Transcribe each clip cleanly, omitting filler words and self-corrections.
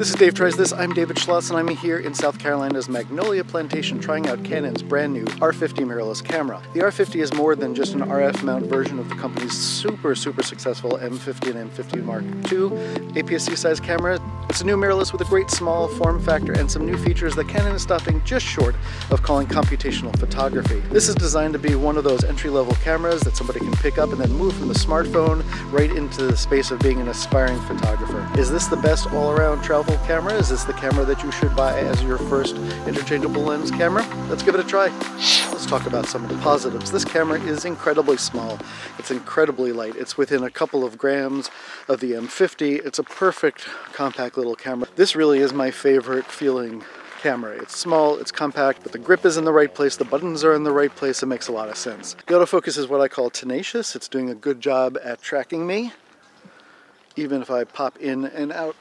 This is Dave Tries This. I'm David Schloss, and I'm here in South Carolina's Magnolia Plantation trying out Canon's brand new R50 mirrorless camera. The R50 is more than just an RF mount version of the company's super successful M50 and M50 Mark II APS-C size camera. It's a new mirrorless with a great small form factor and some new features that Canon is stopping just short of calling computational photography. This is designed to be one of those entry-level cameras that somebody can pick up and then move from the smartphone right into the space of being an aspiring photographer. Is this the best all-around travel camera? Is this the camera that you should buy as your first interchangeable lens camera? Let's give it a try. Let's talk about some of the positives. This camera is incredibly small. It's incredibly light. It's within a couple of grams of the M50. It's a perfect compact little camera. This really is my favorite feeling camera. It's small, it's compact, but the grip is in the right place, the buttons are in the right place. It makes a lot of sense. The autofocus is what I call tenacious. It's doing a good job at tracking me, even if I pop in and out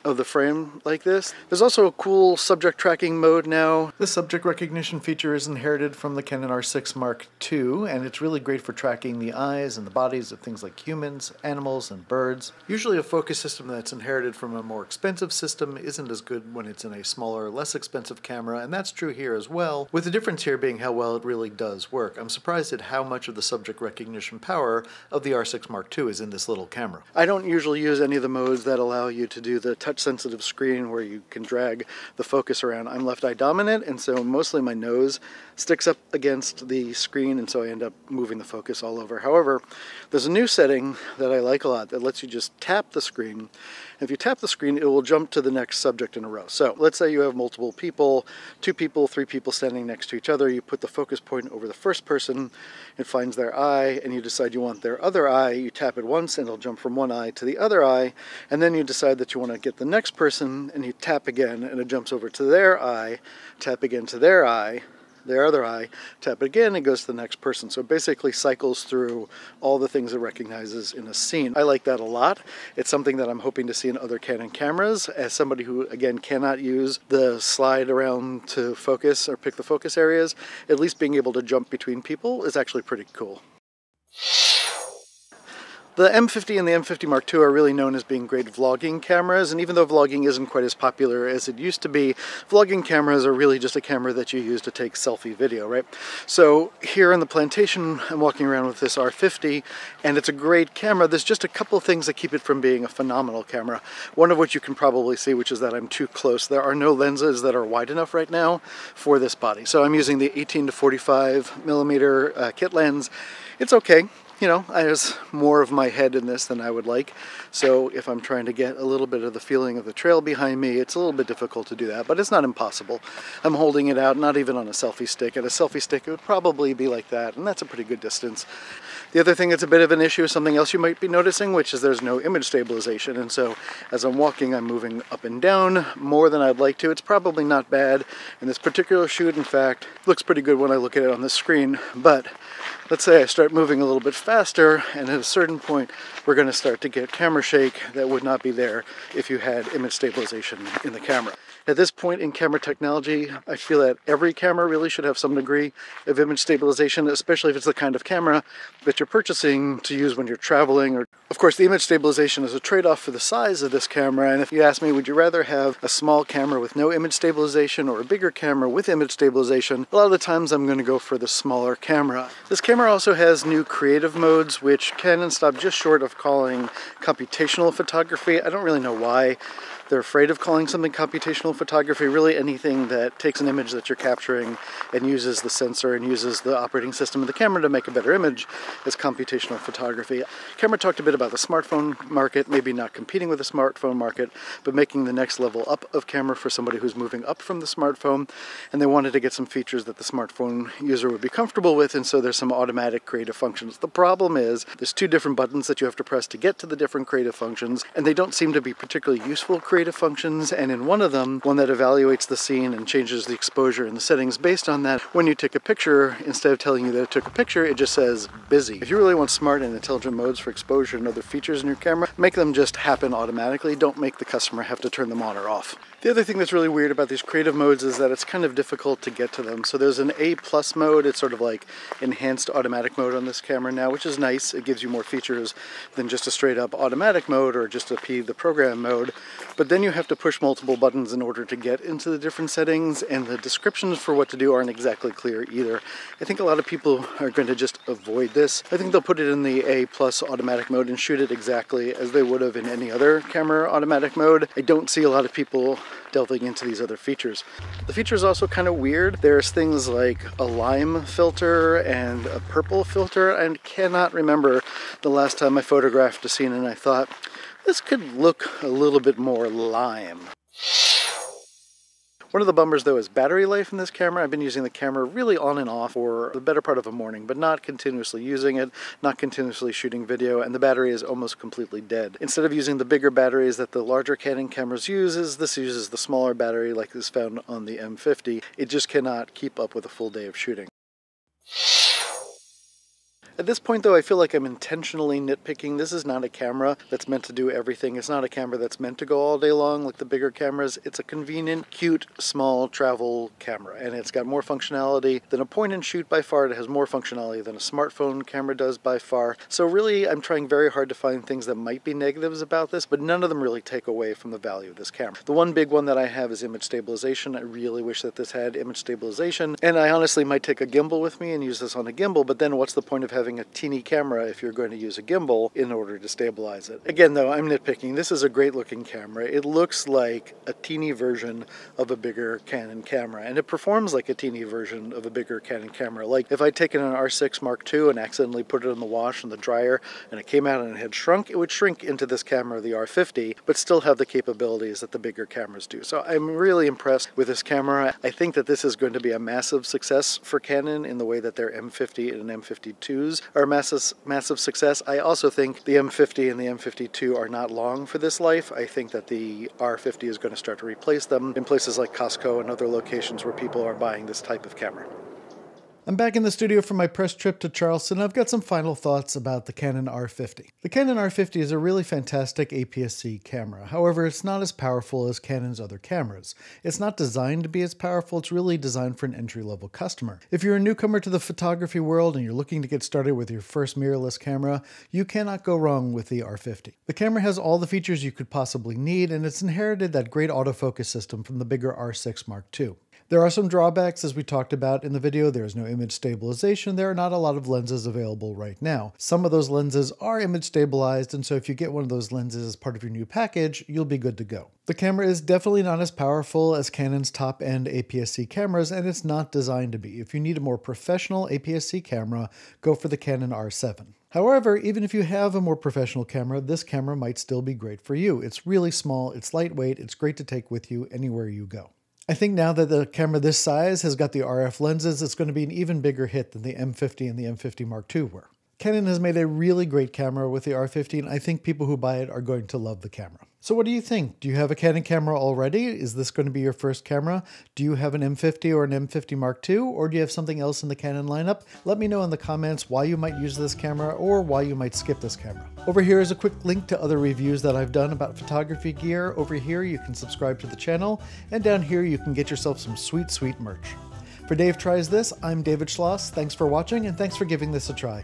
of the frame like this. There's also a cool subject tracking mode now. This subject recognition feature is inherited from the Canon R6 Mark II, and it's really great for tracking the eyes and the bodies of things like humans, animals, and birds. Usually a focus system that's inherited from a more expensive system isn't as good when it's in a smaller, less expensive camera, and that's true here as well, with the difference here being how well it really does work. I'm surprised at how much of the subject recognition power of the R6 Mark II is in this little camera. I don't usually use any of the modes that allow you to do the touch-sensitive screen where you can drag the focus around. I'm left-eye dominant, and so mostly my nose sticks up against the screen, and so I end up moving the focus all over. However, there's a new setting that I like a lot that lets you just tap the screen. If you tap the screen, it will jump to the next subject in a row. So let's say you have multiple people, 2 people, 3 people standing next to each other. You put the focus point over the first person, it finds their eye, and you decide you want their other eye. You tap it once, and it'll jump from one eye to the other eye, and then you decide that you want to get the next person, and you tap again, and it jumps over to their eye, tap again to their eye, their other eye, tap it again, it goes to the next person. So it basically cycles through all the things it recognizes in a scene. I like that a lot. It's something that I'm hoping to see in other Canon cameras. As somebody who, again, cannot use the slide around to focus or pick the focus areas, at least being able to jump between people is actually pretty cool. The M50 and the M50 Mark II are really known as being great vlogging cameras, and even though vlogging isn't quite as popular as it used to be, vlogging cameras are really just a camera that you use to take selfie video, right? So here in the plantation, I'm walking around with this R50, and it's a great camera. There's just a couple of things that keep it from being a phenomenal camera. One of which you can probably see, which is that I'm too close. There are no lenses that are wide enough right now for this body. So I'm using the 18 to 45 millimeter kit lens. It's okay. You know, there's more of my head in this than I would like, so if I'm trying to get a little bit of the feeling of the trail behind me, it's a little bit difficult to do that, but it's not impossible. I'm holding it out, not even on a selfie stick. At a selfie stick, it would probably be like that, and that's a pretty good distance. The other thing that's a bit of an issue is something else you might be noticing, which is there's no image stabilization, and so as I'm walking, I'm moving up and down more than I'd like to. It's probably not bad in this particular shoot. In fact, it looks pretty good when I look at it on the screen, but let's say I start moving a little bit faster, and at a certain point we're going to start to get camera shake that would not be there if you had image stabilization in the camera. At this point in camera technology, I feel that every camera really should have some degree of image stabilization, especially if it's the kind of camera that you're purchasing to use when you're traveling. Or, of course, the image stabilization is a trade-off for the size of this camera, and if you ask me, would you rather have a small camera with no image stabilization or a bigger camera with image stabilization, a lot of the times I'm going to go for the smaller camera. This camera also has new creative modes, which Canon stopped just short of calling computational photography. I don't really know why they're afraid of calling something computational photography. Really anything that takes an image that you're capturing and uses the sensor and uses the operating system of the camera to make a better image is computational photography. Camera talked a bit about the smartphone market, maybe not competing with the smartphone market, but making the next level up of camera for somebody who's moving up from the smartphone, and they wanted to get some features that the smartphone user would be comfortable with, and so there's some automatic creative functions. The problem is there's 2 different buttons that you have to press to get to the different creative functions, and they don't seem to be particularly useful creative functions, and in one of them, one that evaluates the scene and changes the exposure and the settings based on that, when you take a picture, instead of telling you that it took a picture, it just says busy. If you really want smart and intelligent modes for exposure and other features in your camera, make them just happen automatically. Don't make the customer have to turn them on or off. The other thing that's really weird about these creative modes is that it's kind of difficult to get to them. So there's an A+ mode. It's sort of like enhanced automatic mode on this camera now, which is nice. It gives you more features than just a straight up automatic mode or just a P the program mode. But but then you have to push multiple buttons in order to get into the different settings, and the descriptions for what to do aren't exactly clear either. I think a lot of people are going to just avoid this. I think they'll put it in the A+ automatic mode and shoot it exactly as they would have in any other camera automatic mode. I don't see a lot of people delving into these other features. The feature is also kind of weird. There's things like a lime filter and a purple filter. I cannot remember the last time I photographed a scene and I thought, this could look a little bit more lime. One of the bummers though is battery life in this camera. I've been using the camera really on and off for the better part of a morning, but not continuously using it, not continuously shooting video, and the battery is almost completely dead. Instead of using the bigger batteries that the larger Canon cameras uses, this uses the smaller battery like is found on the M50. It just cannot keep up with a full day of shooting. At this point though, I feel like I'm intentionally nitpicking. This is not a camera that's meant to do everything. It's not a camera that's meant to go all day long like the bigger cameras. It's a convenient, cute, small travel camera, and it's got more functionality than a point and shoot by far. It has more functionality than a smartphone camera does by far. So really, I'm trying very hard to find things that might be negatives about this, but none of them really take away from the value of this camera. The one big one that I have is image stabilization. I really wish that this had image stabilization, and I honestly might take a gimbal with me and use this on a gimbal, but then what's the point of having a teeny camera if you're going to use a gimbal in order to stabilize it? Again though, I'm nitpicking. This is a great looking camera. It looks like a teeny version of a bigger Canon camera, and it performs like a teeny version of a bigger Canon camera. Like if I'd taken an R6 Mark II and accidentally put it in the wash and the dryer and it came out and it had shrunk, it would shrink into this camera, the R50, but still have the capabilities that the bigger cameras do. So I'm really impressed with this camera. I think that this is going to be a massive success for Canon in the way that their M50 and M52s are massive success. I also think the M50 and the M52 are not long for this life. I think that the R50 is going to start to replace them in places like Costco and other locations where people are buying this type of camera. I'm back in the studio from my press trip to Charleston. I've got some final thoughts about the Canon R50. The Canon R50 is a really fantastic APS-C camera. However, it's not as powerful as Canon's other cameras. It's not designed to be as powerful. It's really designed for an entry-level customer. If you're a newcomer to the photography world and you're looking to get started with your first mirrorless camera, you cannot go wrong with the R50. The camera has all the features you could possibly need, and it's inherited that great autofocus system from the bigger R6 Mark II. There are some drawbacks, as we talked about in the video. There is no image stabilization. There are not a lot of lenses available right now. Some of those lenses are image stabilized, and so if you get one of those lenses as part of your new package, you'll be good to go. The camera is definitely not as powerful as Canon's top-end APS-C cameras, and it's not designed to be. If you need a more professional APS-C camera, go for the Canon R7. However, even if you have a more professional camera, this camera might still be great for you. It's really small, it's lightweight, it's great to take with you anywhere you go. I think now that the camera this size has got the RF lenses, it's going to be an even bigger hit than the M50 and the M50 Mark II were. Canon has made a really great camera with the R50, and I think people who buy it are going to love the camera. So what do you think? Do you have a Canon camera already? Is this going to be your first camera? Do you have an M50 or an M50 Mark II, or do you have something else in the Canon lineup? Let me know in the comments why you might use this camera or why you might skip this camera. Over here is a quick link to other reviews that I've done about photography gear. Over here you can subscribe to the channel, and down here you can get yourself some sweet, sweet merch. For Dave Tries This, I'm David Schloss. Thanks for watching, and thanks for giving this a try.